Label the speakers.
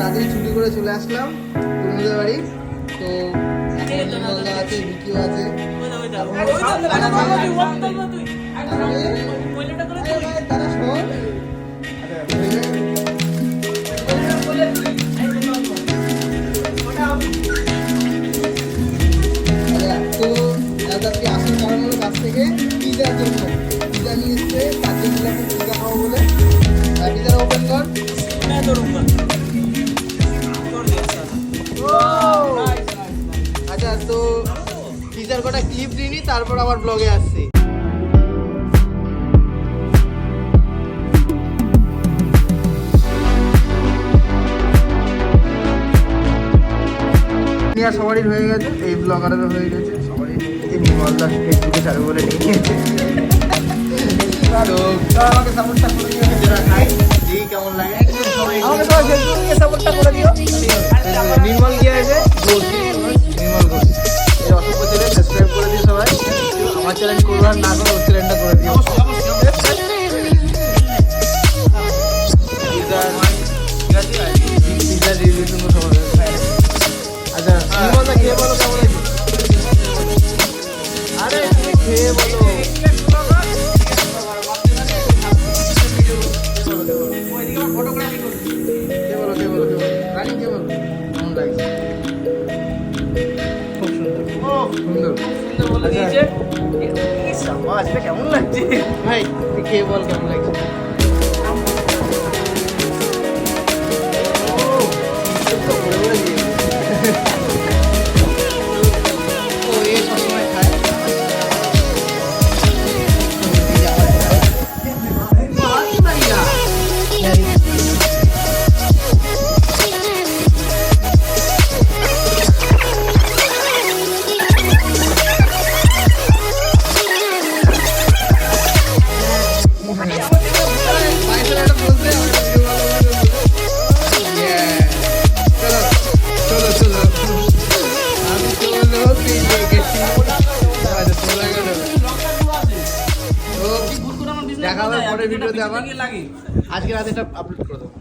Speaker 1: তাড়াতাড়ি ছুটি করে চলে আসলাম তোমাদের বাড়ি। তো নির্মলদা আছে, বিকিও আছে, তারা শোন। তো দাদাকে আসার কারণ হলো কাছ থেকে পিজার জন্য, পিজা নিয়ে এসছে, তার জন্য এখন পিজা খাবো বলে। পিজার ওপেন কর। আচ্ছা, তো পিজার কটা ক্লিপ দিইনি, তারপর আবার ব্লগে আসছি। সবারই হয়ে গেছে, এই ব্লগারেরও হয়ে গেছে, সবারই নির্মলদা ফেসবুকে ছাড়বে বলে নিয়েছে। তো আমাকে সাপোর্টটা করে দিও, যারা খাই দেখি কেমন লাগে। আমাকে তো ফেসবুকে সাপোর্টটা করে দিও। নির্মল কি আছে? নির্মল ঘোষ। এই অসংখ্য চ্যানেল সাবস্ক্রাইব করে দিও সবাই। আমার চ্যানেল করবো আর না করো, ওর চ্যানেলটা করে দিও। পিজা রিভিউ শুনবো সবাই। আচ্ছা, নির্মলদা খেয়ে বলো কেমন আছে? আরে তুমি খেয়ে বলো। কেমন লাগছে ভাই? খেয়ে বল কেমন লাগছে? দেখা হবে পরের ভিডিওতে। আমার আজকে রাতে এটা আপলোড করে দেবো।